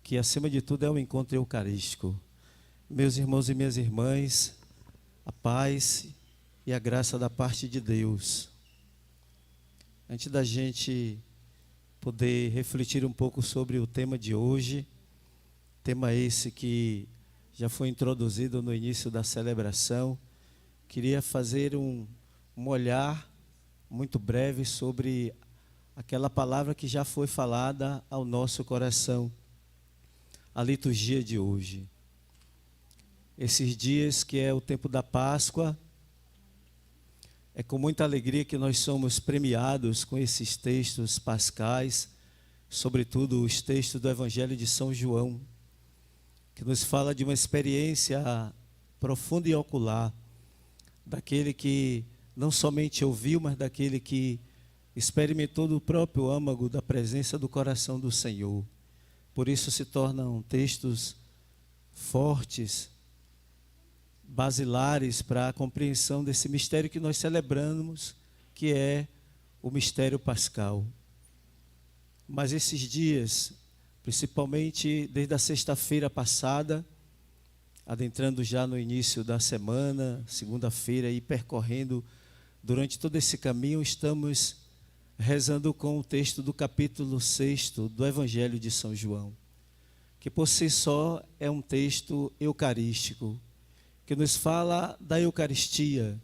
que acima de tudo é o encontro eucarístico. Meus irmãos e minhas irmãs, a paz e a graça da parte de Deus. Antes da gente poder refletir um pouco sobre o tema de hoje, tema esse que já foi introduzido no início da celebração, queria fazer um olhar muito breve sobre aquela palavra que já foi falada ao nosso coração, a liturgia de hoje. Esses dias que é o tempo da Páscoa, é com muita alegria que nós somos premiados com esses textos pascais, sobretudo os textos do Evangelho de São João, que nos fala de uma experiência profunda e ocular, daquele que não somente ouviu, mas daquele que experimentou do próprio âmago da presença do coração do Senhor. Por isso se tornam textos fortes, basilares para a compreensão desse mistério que nós celebramos, que é o mistério pascal. Mas esses dias, principalmente desde a sexta-feira passada, adentrando já no início da semana, segunda-feira, e percorrendo durante todo esse caminho, estamos rezando com o texto do capítulo 6 do Evangelho de São João, que por si só é um texto eucarístico, que nos fala da Eucaristia.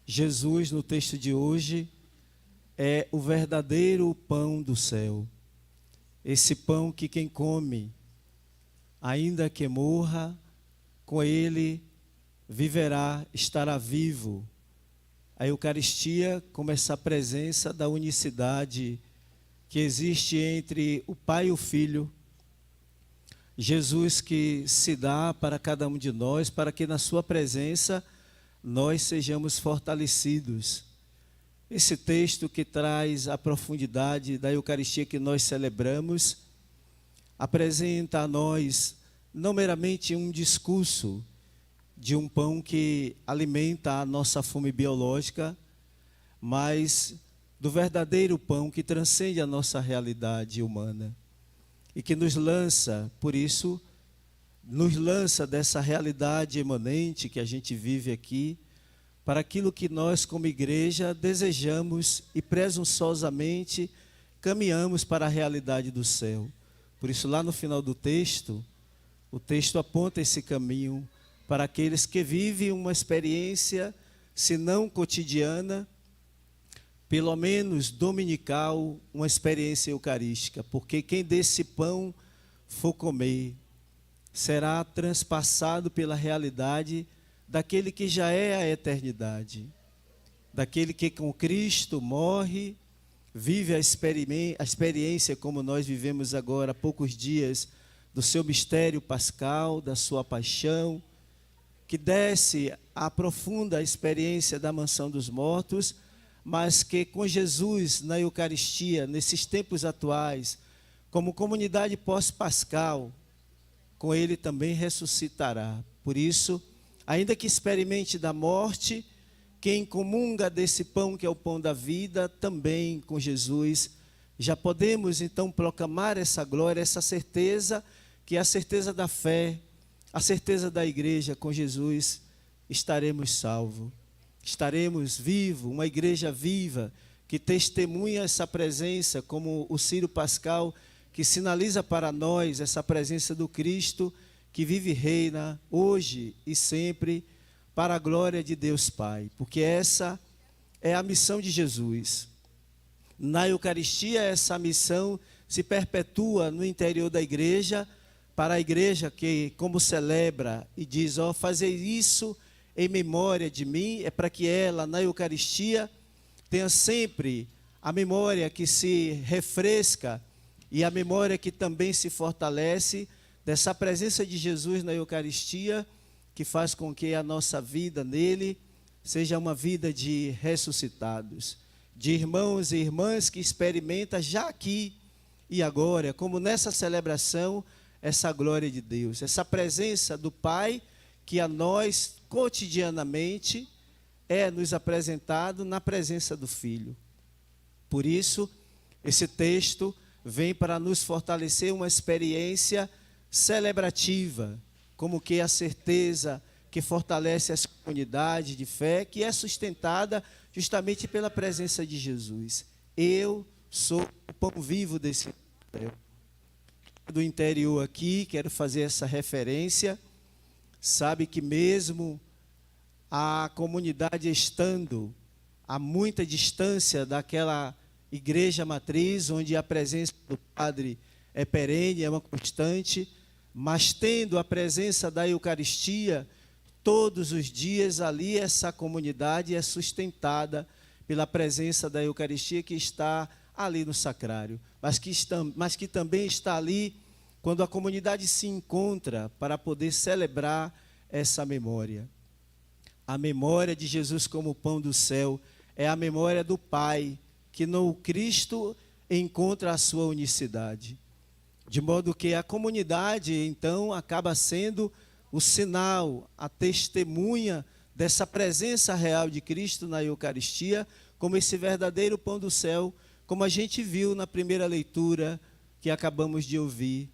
Jesus, no texto de hoje, é o verdadeiro pão do céu. Esse pão que quem come, ainda que morra, com ele viverá, estará vivo. A Eucaristia como essa presença da unicidade que existe entre o Pai e o Filho. Jesus que se dá para cada um de nós, para que na sua presença nós sejamos fortalecidos. Esse texto que traz a profundidade da Eucaristia que nós celebramos, apresenta a nós não meramente um discurso de um pão que alimenta a nossa fome biológica, mas do verdadeiro pão que transcende a nossa realidade humana e que nos lança, por isso, nos lança dessa realidade imanente que a gente vive aqui, para aquilo que nós como igreja desejamos e presunçosamente caminhamos para a realidade do céu. Por isso lá no final do texto, o texto aponta esse caminho para aqueles que vivem uma experiência, se não cotidiana, pelo menos dominical, uma experiência eucarística, porque quem desse pão for comer, será transpassado pela realidade daquele que já é a eternidade, daquele que com Cristo morre, vive a experiência como nós vivemos agora há poucos dias, do seu mistério pascal, da sua paixão, que desce a profunda experiência da mansão dos mortos, mas que com Jesus na Eucaristia, nesses tempos atuais, como comunidade pós-pascal, com ele também ressuscitará. Por isso, ainda que experimente da morte, quem comunga desse pão que é o pão da vida, também com Jesus, já podemos então proclamar essa glória, essa certeza, que é a certeza da fé, a certeza da igreja. Com Jesus estaremos salvos, estaremos vivos, uma igreja viva, que testemunha essa presença, como o Círio Pascal, que sinaliza para nós essa presença do Cristo, que vive e reina hoje e sempre, para a glória de Deus Pai, porque essa é a missão de Jesus. Na Eucaristia, essa missão se perpetua no interior da igreja, para a igreja que, como celebra e diz, fazei isso em memória de mim, é para que ela, na Eucaristia, tenha sempre a memória que se refresca e a memória que também se fortalece dessa presença de Jesus na Eucaristia, que faz com que a nossa vida nele seja uma vida de ressuscitados, de irmãos e irmãs que experimentam já aqui e agora, como nessa celebração, essa glória de Deus, essa presença do Pai que a nós cotidianamente é nos apresentado na presença do Filho. Por isso, esse texto vem para nos fortalecer uma experiência celebrativa, como que a certeza que fortalece essa comunidade de fé, que é sustentada justamente pela presença de Jesus. Eu sou o pão vivo desse interior. Do interior aqui, quero fazer essa referência, sabe que mesmo a comunidade estando a muita distância daquela igreja matriz, onde a presença do Padre é perene, é uma constante, mas tendo a presença da Eucaristia, todos os dias ali essa comunidade é sustentada pela presença da Eucaristia que está ali no sacrário, mas que também está ali quando a comunidade se encontra para poder celebrar essa memória. A memória de Jesus como pão do céu é a memória do Pai, que no Cristo encontra a sua unicidade. De modo que a comunidade, então, acaba sendo o sinal, a testemunha dessa presença real de Cristo na Eucaristia, como esse verdadeiro pão do céu, como a gente viu na primeira leitura que acabamos de ouvir.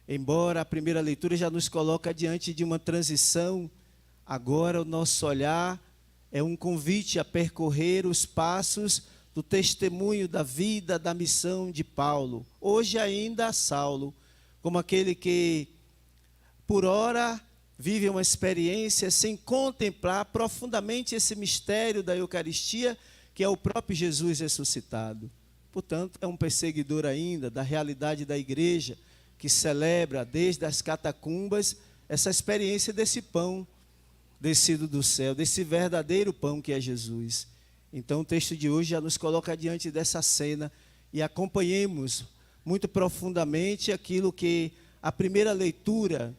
Embora a primeira leitura já nos coloca diante de uma transição, agora o nosso olhar é um convite a percorrer os passos do testemunho da vida, da missão de Paulo. Hoje ainda Saulo, como aquele que, por ora, vive uma experiência sem contemplar profundamente esse mistério da Eucaristia, que é o próprio Jesus ressuscitado. Portanto, é um perseguidor ainda da realidade da igreja, que celebra desde as catacumbas essa experiência desse pão descido do céu, desse verdadeiro pão que é Jesus. Então o texto de hoje já nos coloca diante dessa cena e acompanhemos muito profundamente aquilo que a primeira leitura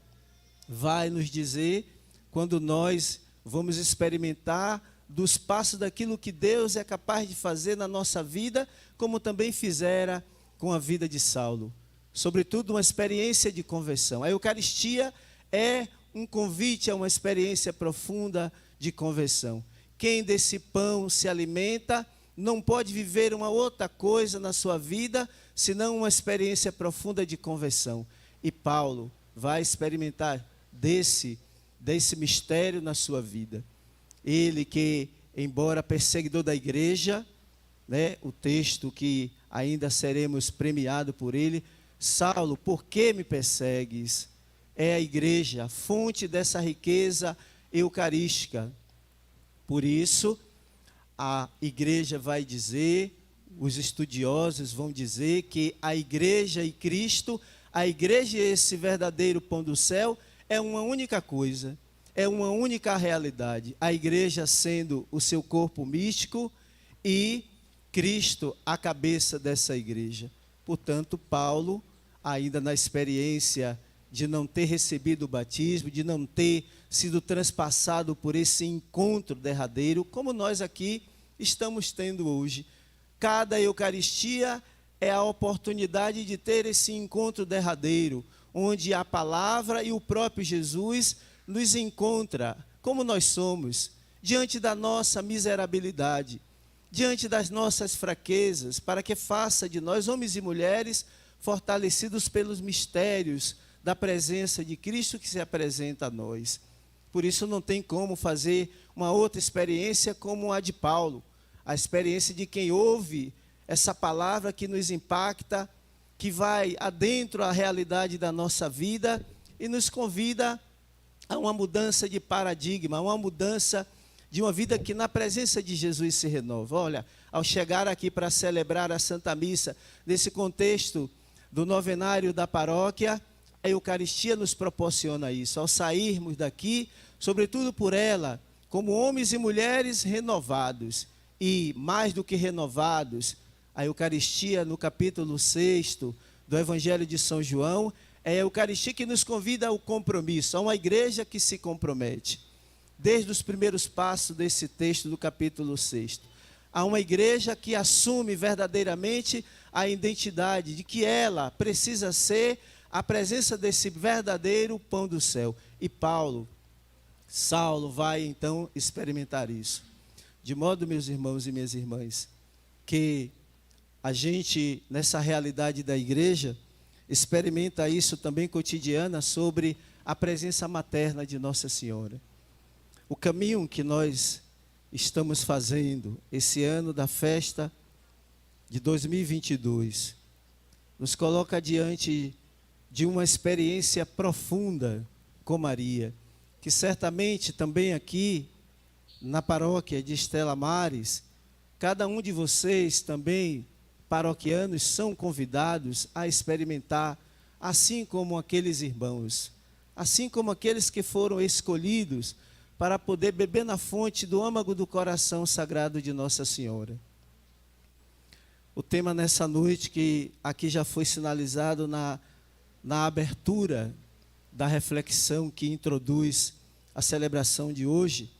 vai nos dizer quando nós vamos experimentar dos passos daquilo que Deus é capaz de fazer na nossa vida, como também fizera com a vida de Saulo. Sobretudo uma experiência de conversão. A Eucaristia é um convite a uma experiência profunda de conversão. Quem desse pão se alimenta não pode viver uma outra coisa na sua vida, senão uma experiência profunda de conversão. E Paulo vai experimentar desse mistério na sua vida. Ele que, embora perseguidor da igreja, né, o texto que ainda seremos premiados por ele, Saulo, por que me persegues? É a igreja, a fonte dessa riqueza eucarística. Por isso, a igreja vai dizer, os estudiosos vão dizer que a igreja e Cristo, a igreja e esse verdadeiro pão do céu, é uma única coisa, é uma única realidade. A igreja sendo o seu corpo místico e Cristo a cabeça dessa igreja. Portanto, Paulo, ainda na experiência de não ter recebido o batismo, de não ter sido transpassado por esse encontro derradeiro, como nós aqui estamos tendo hoje. Cada Eucaristia é a oportunidade de ter esse encontro derradeiro, onde a palavra e o próprio Jesus nos encontra como nós somos, diante da nossa miserabilidade, diante das nossas fraquezas, para que faça de nós, homens e mulheres, fortalecidos pelos mistérios da presença de Cristo que se apresenta a nós. Por isso não tem como fazer uma outra experiência como a de Paulo, a experiência de quem ouve essa palavra que nos impacta, que vai adentro à realidade da nossa vida e nos convida a uma mudança de paradigma, a uma mudança de uma vida que na presença de Jesus se renova. Olha, ao chegar aqui para celebrar a Santa Missa, nesse contexto do novenário da paróquia, a Eucaristia nos proporciona isso. Ao sairmos daqui, sobretudo por ela, como homens e mulheres renovados, e mais do que renovados, a Eucaristia no capítulo 6 do Evangelho de São João, é a Eucaristia que nos convida ao compromisso, a uma igreja que se compromete. Desde os primeiros passos desse texto do capítulo 6. A uma igreja que assume verdadeiramente a identidade de que ela precisa ser a presença desse verdadeiro pão do céu. E Saulo vai então experimentar isso. De modo, meus irmãos e minhas irmãs, que a gente, nessa realidade da igreja, experimenta isso também cotidiana sobre a presença materna de Nossa Senhora. O caminho que nós estamos fazendo esse ano da festa de 2022 nos coloca diante de uma experiência profunda com Maria, que certamente também aqui na paróquia de Estela Maris, cada um de vocês também, paroquianos, são convidados a experimentar, assim como aqueles irmãos, assim como aqueles que foram escolhidos para poder beber na fonte do âmago do coração sagrado de Nossa Senhora. O tema nessa noite, que aqui já foi sinalizado na abertura da reflexão que introduz a celebração de hoje,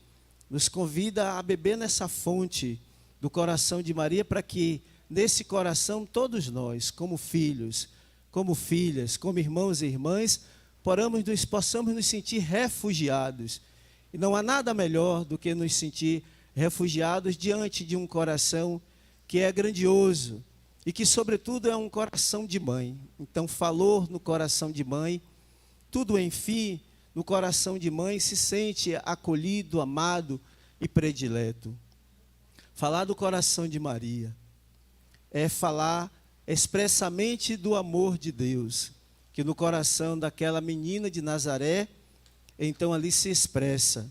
nos convida a beber nessa fonte do coração de Maria, para que nesse coração todos nós, como filhos, como filhas, como irmãos e irmãs, possamos nos sentir refugiados. E não há nada melhor do que nos sentir refugiados diante de um coração que é grandioso e que, sobretudo, é um coração de mãe. Então, falou no coração de mãe, tudo, enfim, no coração de mãe se sente acolhido, amado e predileto. Falar do coração de Maria é falar expressamente do amor de Deus, que no coração daquela menina de Nazaré, então ali se expressa,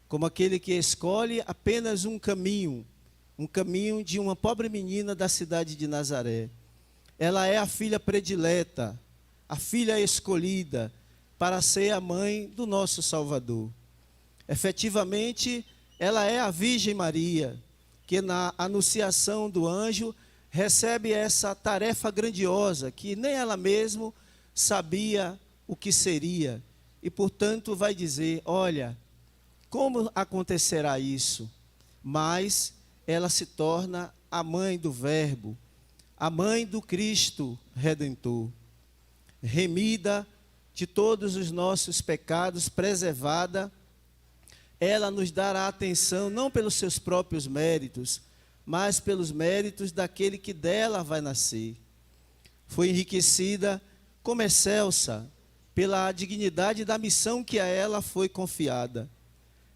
como aquele que escolhe apenas um caminho de uma pobre menina da cidade de Nazaré. Ela é a filha predileta, a filha escolhida para ser a mãe do nosso Salvador. Efetivamente, ela é a Virgem Maria, que na anunciação do anjo recebe essa tarefa grandiosa, que nem ela mesma sabia o que seria. E, portanto, vai dizer, olha, como acontecerá isso? Mas ela se torna a mãe do Verbo, a mãe do Cristo Redentor, remida de todos os nossos pecados, preservada. Ela nos dará atenção não pelos seus próprios méritos, mas pelos méritos daquele que dela vai nascer. Foi enriquecida como excelsa pela dignidade da missão que a ela foi confiada.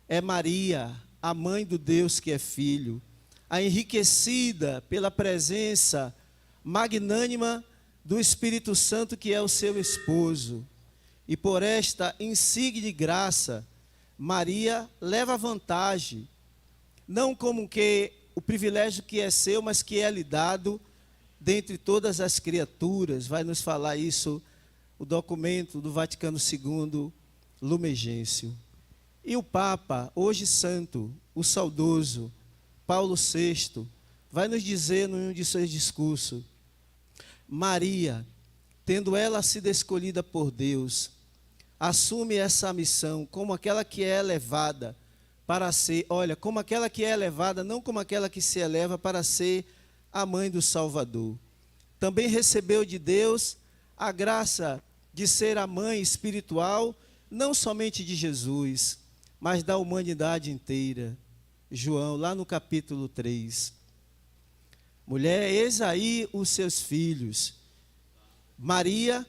É Maria, a mãe do Deus que é Filho, a enriquecida pela presença magnânima do Espírito Santo, que é o seu esposo. E por esta insígne graça, Maria leva vantagem, não como que o privilégio que é seu, mas que é lhe dado dentre todas as criaturas. Vai nos falar isso o documento do Vaticano II, Lumen Gentium. E o Papa, hoje santo, o saudoso Paulo VI, vai nos dizer num de seus discursos: Maria, tendo ela sido escolhida por Deus, assume essa missão como aquela que é elevada para ser, como aquela que é elevada, não como aquela que se eleva para ser a mãe do Salvador. Também recebeu de Deus a graça de ser a mãe espiritual, não somente de Jesus, mas da humanidade inteira. João, lá no capítulo 3. Mulher, eis aí os seus filhos. Maria,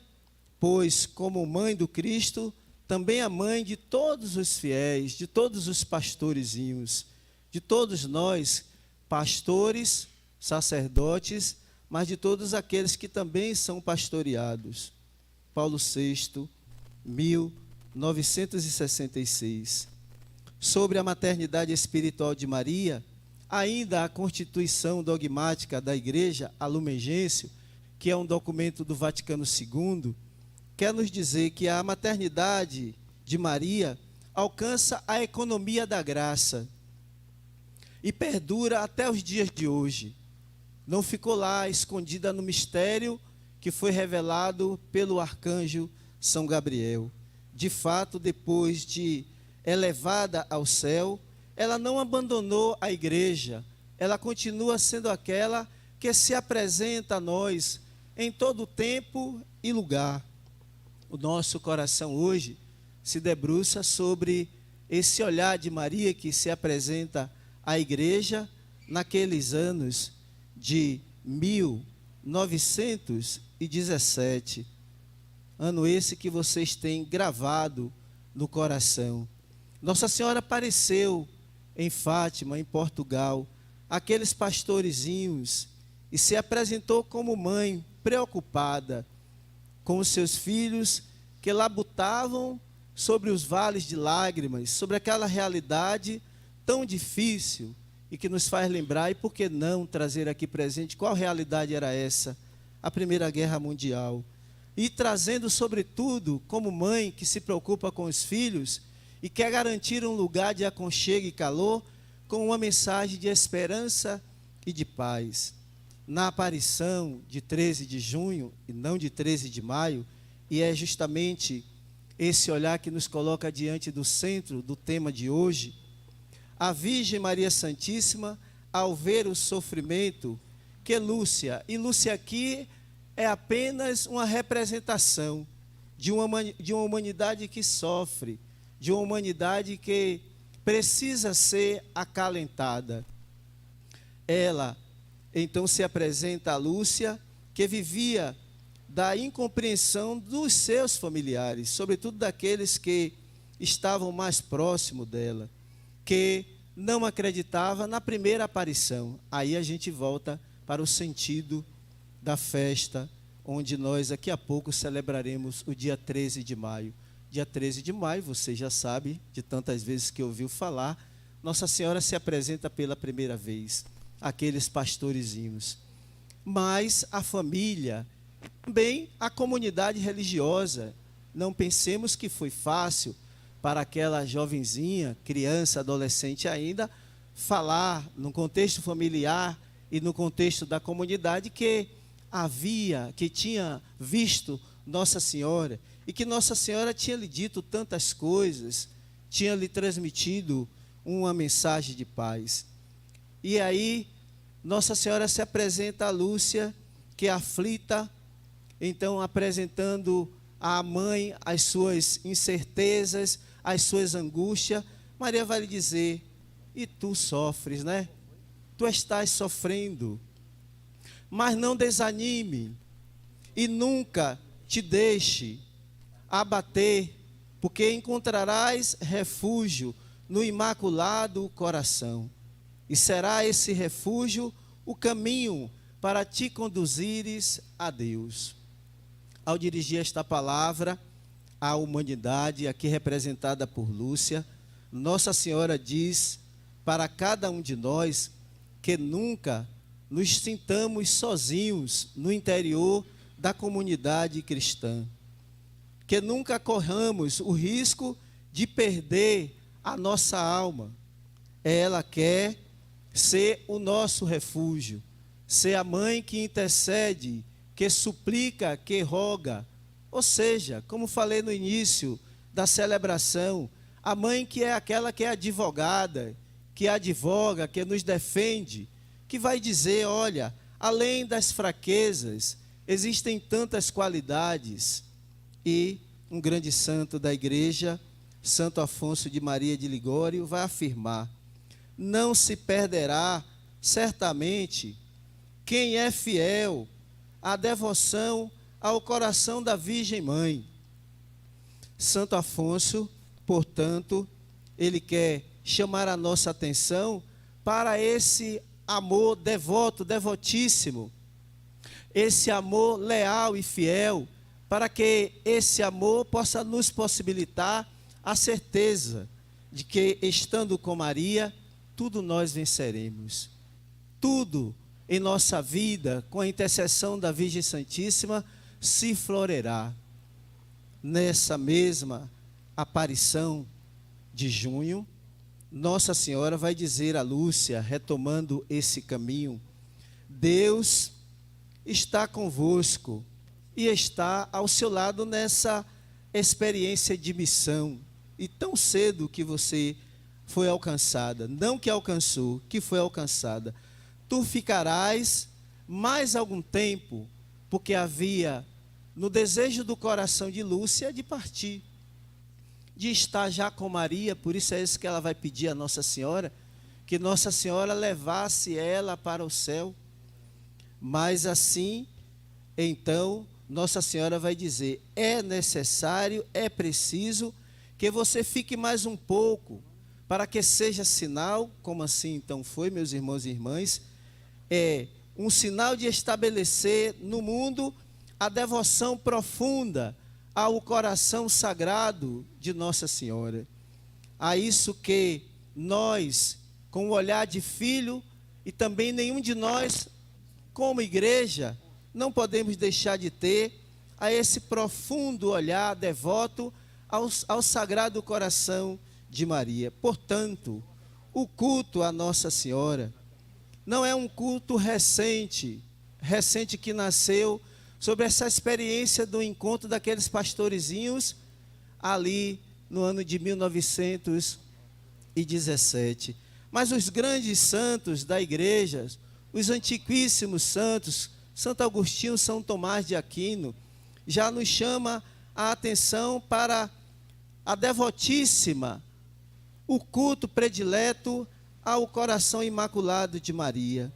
pois, como mãe do Cristo, também a mãe de todos os fiéis, de todos os pastorezinhos, de todos nós, pastores, sacerdotes, mas de todos aqueles que também são pastoreados. Paulo VI, 1966. Sobre a maternidade espiritual de Maria, ainda a Constituição Dogmática da Igreja, a Lumen Gentium, que é um documento do Vaticano II, quer nos dizer que a maternidade de Maria alcança a economia da graça e perdura até os dias de hoje. Não ficou lá escondida no mistério que foi revelado pelo arcanjo São Gabriel. De fato, depois de elevada ao céu, ela não abandonou a igreja, ela continua sendo aquela que se apresenta a nós em todo tempo e lugar. O nosso coração hoje se debruça sobre esse olhar de Maria que se apresenta à igreja naqueles anos de 1917, ano esse que vocês têm gravado no coração. Nossa Senhora apareceu em Fátima, em Portugal, aqueles pastorezinhos, e se apresentou como mãe preocupada com os seus filhos que labutavam sobre os vales de lágrimas, sobre aquela realidade tão difícil e que nos faz lembrar, e por que não trazer aqui presente qual realidade era essa? A Primeira Guerra Mundial. E trazendo, sobretudo, como mãe que se preocupa com os filhos e quer garantir um lugar de aconchego e calor, com uma mensagem de esperança e de paz. Na aparição de 13 de junho, e não de 13 de maio, e é justamente esse olhar que nos coloca diante do centro do tema de hoje, a Virgem Maria Santíssima, ao ver o sofrimento que Lúcia, e Lúcia aqui é apenas uma representação de uma humanidade que sofre, de uma humanidade que precisa ser acalentada. Ela, então, se apresenta a Lúcia, que vivia da incompreensão dos seus familiares, sobretudo daqueles que estavam mais próximos dela, que não acreditava na primeira aparição. Aí a gente volta para o sentido da festa, onde nós daqui a pouco celebraremos o dia 13 de maio. Dia 13 de maio, você já sabe, de tantas vezes que ouviu falar, Nossa Senhora se apresenta pela primeira vez, aqueles pastorezinhos. Mas a família, também a comunidade religiosa, não pensemos que foi fácil para aquela jovenzinha, criança, adolescente ainda, falar no contexto familiar e no contexto da comunidade que tinha visto Nossa Senhora, e que Nossa Senhora tinha lhe dito tantas coisas, tinha lhe transmitido uma mensagem de paz. E aí, Nossa Senhora se apresenta a Lúcia, que é aflita, então apresentando à mãe as suas incertezas, as suas angústias. Maria vai lhe dizer: e tu sofres, né? Tu estás sofrendo, mas não desanime e nunca te deixe abater, porque encontrarás refúgio no Imaculado Coração, e será esse refúgio o caminho para te conduzires a Deus. Ao dirigir esta palavra à humanidade, aqui representada por Lúcia, Nossa Senhora diz para cada um de nós que nunca nos sintamos sozinhos no interior da comunidade cristã, que nunca corramos o risco de perder a nossa alma. Ela quer ser o nosso refúgio, ser a mãe que intercede, que suplica, que roga. Ou seja, como falei no início da celebração, a mãe que é aquela que é advogada, que advoga, que nos defende, que vai dizer: olha, além das fraquezas, existem tantas qualidades. E um grande santo da igreja, Santo Afonso de Maria de Ligório, vai afirmar: não se perderá certamente quem é fiel à devoção ao coração da Virgem Mãe. Santo Afonso, portanto, ele quer chamar a nossa atenção para esse amor devoto, devotíssimo, esse amor leal e fiel, para que esse amor possa nos possibilitar a certeza de que, estando com Maria, tudo nós venceremos. Tudo em nossa vida, com a intercessão da Virgem Santíssima, se florerá. Nessa mesma aparição de junho, Nossa Senhora vai dizer a Lúcia, retomando esse caminho: Deus está convosco e está ao seu lado nessa experiência de missão. E tão cedo que você foi alcançada, não que alcançou, que foi alcançada. Tu ficarás mais algum tempo, porque havia no desejo do coração de Lúcia de partir, de estar já com Maria. Por isso é isso que ela vai pedir a Nossa Senhora, que Nossa Senhora levasse ela para o céu. Mas assim, então Nossa Senhora vai dizer: é necessário, é preciso que você fique mais um pouco, para que seja sinal. Como assim então foi, meus irmãos e irmãs? É um sinal de estabelecer no mundo a devoção profunda ao coração sagrado de Nossa Senhora. A isso que nós, com o olhar de filho, e também nenhum de nós, como igreja, não podemos deixar de ter, a esse profundo olhar devoto ao Sagrado Coração de Maria. Portanto, o culto a Nossa Senhora não é um culto recente que nasceu sobre essa experiência do encontro daqueles pastorezinhos ali no ano de 1917. Mas os grandes santos da igreja, os antiquíssimos santos, Santo Agostinho, São Tomás de Aquino, já nos chama a atenção para a devotíssima, o culto predileto ao coração imaculado de Maria.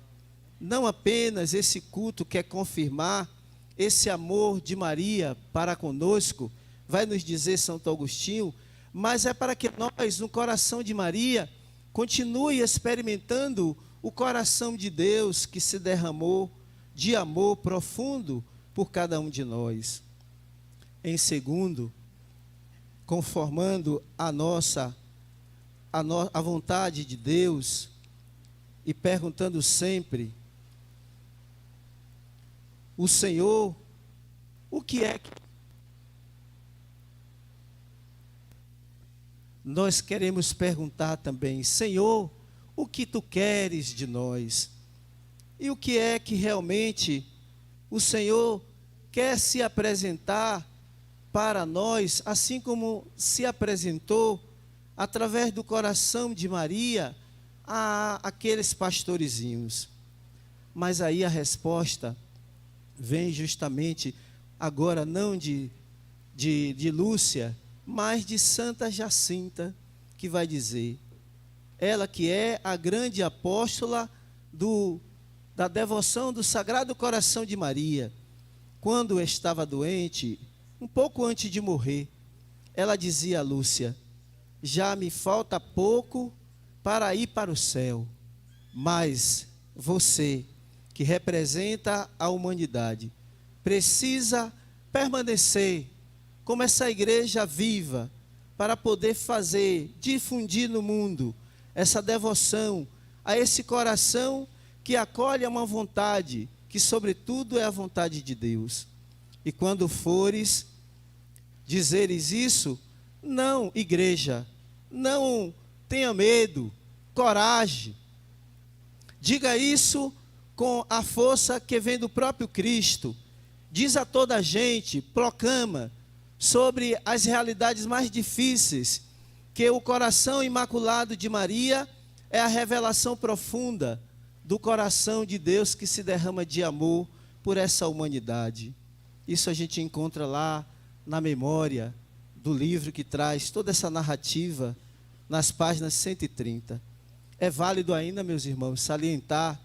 Não apenas esse culto quer confirmar esse amor de Maria para conosco, vai nos dizer Santo Agostinho, mas é para que nós, no coração de Maria, continue experimentando o coração de Deus que se derramou de amor profundo por cada um de nós. Em segundo, conformando a vontade de Deus e perguntando sempre: o Senhor, o que é que nós queremos perguntar também? Senhor, o que tu queres de nós? E o que é que realmente o Senhor quer se apresentar para nós, assim como se apresentou através do coração de Maria a aqueles pastorezinhos? Mas aí a resposta vem justamente agora não de Lúcia, mas de Santa Jacinta, que vai dizer, ela que é a grande apóstola da devoção do Sagrado Coração de Maria. Quando estava doente, um pouco antes de morrer, ela dizia a Lúcia: já me falta pouco para ir para o céu, mas você, que representa a humanidade, precisa permanecer como essa igreja viva, para poder difundir no mundo essa devoção a esse coração que acolhe uma vontade, que sobretudo é a vontade de Deus. E quando fores dizeres isso, não, igreja, não tenha medo, coragem, diga isso com a força que vem do próprio Cristo. Diz a toda a gente, proclama sobre as realidades mais difíceis, que o coração imaculado de Maria é a revelação profunda do coração de Deus que se derrama de amor por essa humanidade. Isso a gente encontra lá na memória do livro que traz toda essa narrativa nas páginas 130. É válido ainda, meus irmãos, salientar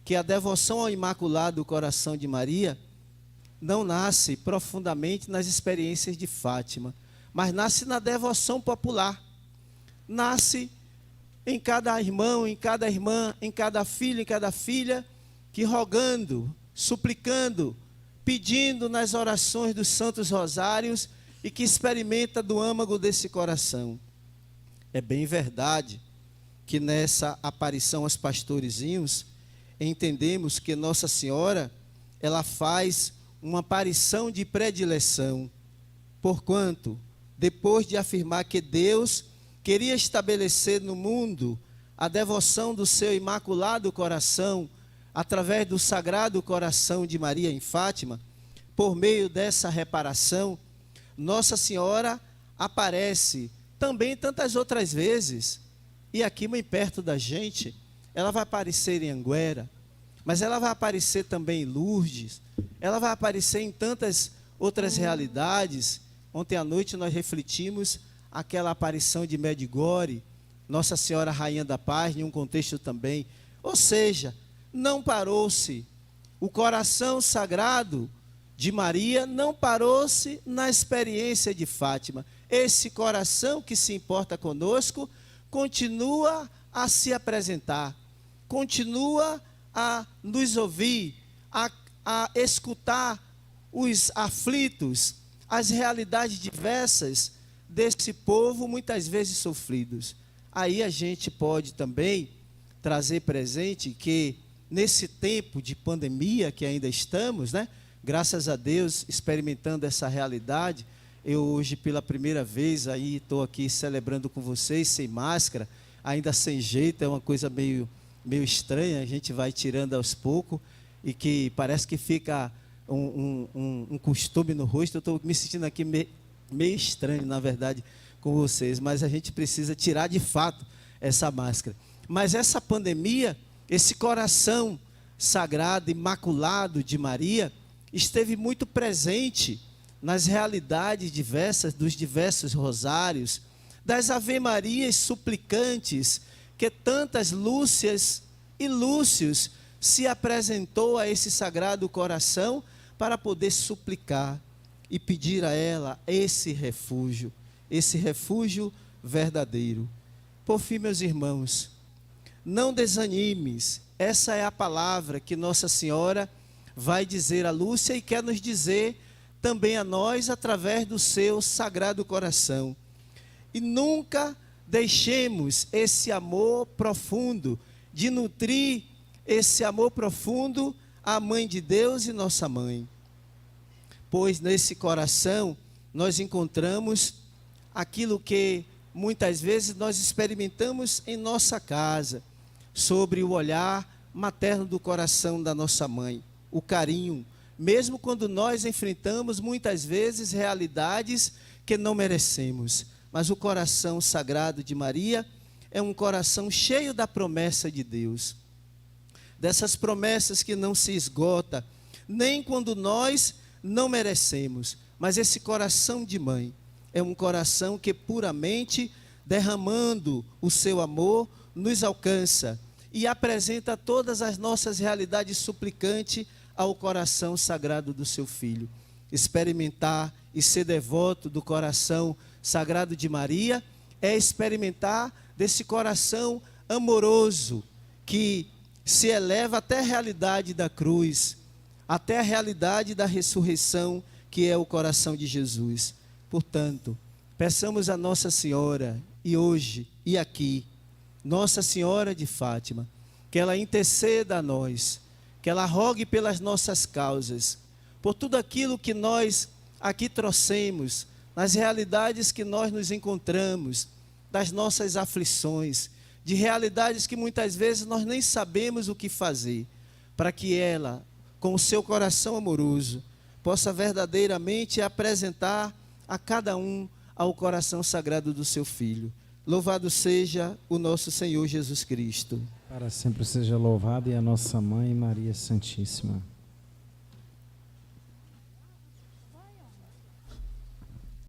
que a devoção ao Imaculado Coração de Maria não nasce profundamente nas experiências de Fátima, mas nasce na devoção popular. Nasce em cada irmão, em cada irmã, em cada filho, em cada filha, que rogando, suplicando, pedindo nas orações dos Santos Rosários e que experimenta do âmago desse coração. É bem verdade que nessa aparição aos pastorezinhos, entendemos que Nossa Senhora, ela faz uma aparição de predileção, porquanto, depois de afirmar que Deus queria estabelecer no mundo a devoção do seu Imaculado Coração, através do Sagrado Coração de Maria em Fátima, por meio dessa reparação, Nossa Senhora aparece também tantas outras vezes, e aqui bem perto da gente, ela vai aparecer em Anguera, mas ela vai aparecer também em Lourdes, ela vai aparecer em tantas outras realidades. Ontem à noite nós refletimos aquela aparição de Medjugorje, Nossa Senhora Rainha da Paz, em um contexto também. Ou seja, não parou-se o coração sagrado de Maria não parou-se na experiência de Fátima. Esse coração que se importa conosco continua a se apresentar, continua a nos ouvir, a escutar os aflitos, as realidades diversas desse povo, muitas vezes sofridos. Aí a gente pode também trazer presente que nesse tempo de pandemia que ainda estamos, né? Graças a Deus, experimentando essa realidade, eu hoje pela primeira vez aí estou aqui celebrando com vocês sem máscara, ainda sem jeito, é uma coisa meio estranha, a gente vai tirando aos poucos e que parece que fica um costume no rosto. Eu estou me sentindo aqui meio estranho, na verdade, com vocês, mas a gente precisa tirar de fato essa máscara. Mas essa pandemia, esse coração sagrado, imaculado de Maria, esteve muito presente nas realidades diversas, dos diversos rosários, das ave-marias suplicantes, que tantas Lúcias e Lúcios se apresentou a esse sagrado coração para poder suplicar e pedir a ela esse refúgio verdadeiro. Por fim, meus irmãos, não desanimes, essa é a palavra que Nossa Senhora vai dizer a Lúcia e quer nos dizer também a nós através do seu sagrado coração. E nunca deixemos esse amor profundo, de nutrir esse amor profundo à Mãe de Deus e nossa Mãe. Pois nesse coração nós encontramos aquilo que muitas vezes nós experimentamos em nossa casa, sobre o olhar materno do coração da nossa mãe, o carinho, mesmo quando nós enfrentamos muitas vezes realidades que não merecemos. Mas o coração sagrado de Maria é um coração cheio da promessa de Deus, dessas promessas que não se esgota, nem quando nós não merecemos. Mas esse coração de mãe é um coração que puramente, derramando o seu amor, nos alcança e apresenta todas as nossas realidades suplicante ao coração sagrado do seu Filho. Experimentar e ser devoto do coração sagrado de Maria é experimentar desse coração amoroso que se eleva até a realidade da cruz, até a realidade da ressurreição, que é o coração de Jesus. Portanto, peçamos a Nossa Senhora, e hoje e aqui, Nossa Senhora de Fátima, que ela interceda a nós, que ela rogue pelas nossas causas, por tudo aquilo que nós aqui trouxemos, nas realidades que nós nos encontramos, das nossas aflições, de realidades que muitas vezes nós nem sabemos o que fazer, para que ela, com o seu coração amoroso, possa verdadeiramente apresentar a cada um ao coração sagrado do seu Filho. Louvado seja o nosso Senhor Jesus Cristo. Para sempre seja louvado e a nossa Mãe Maria Santíssima.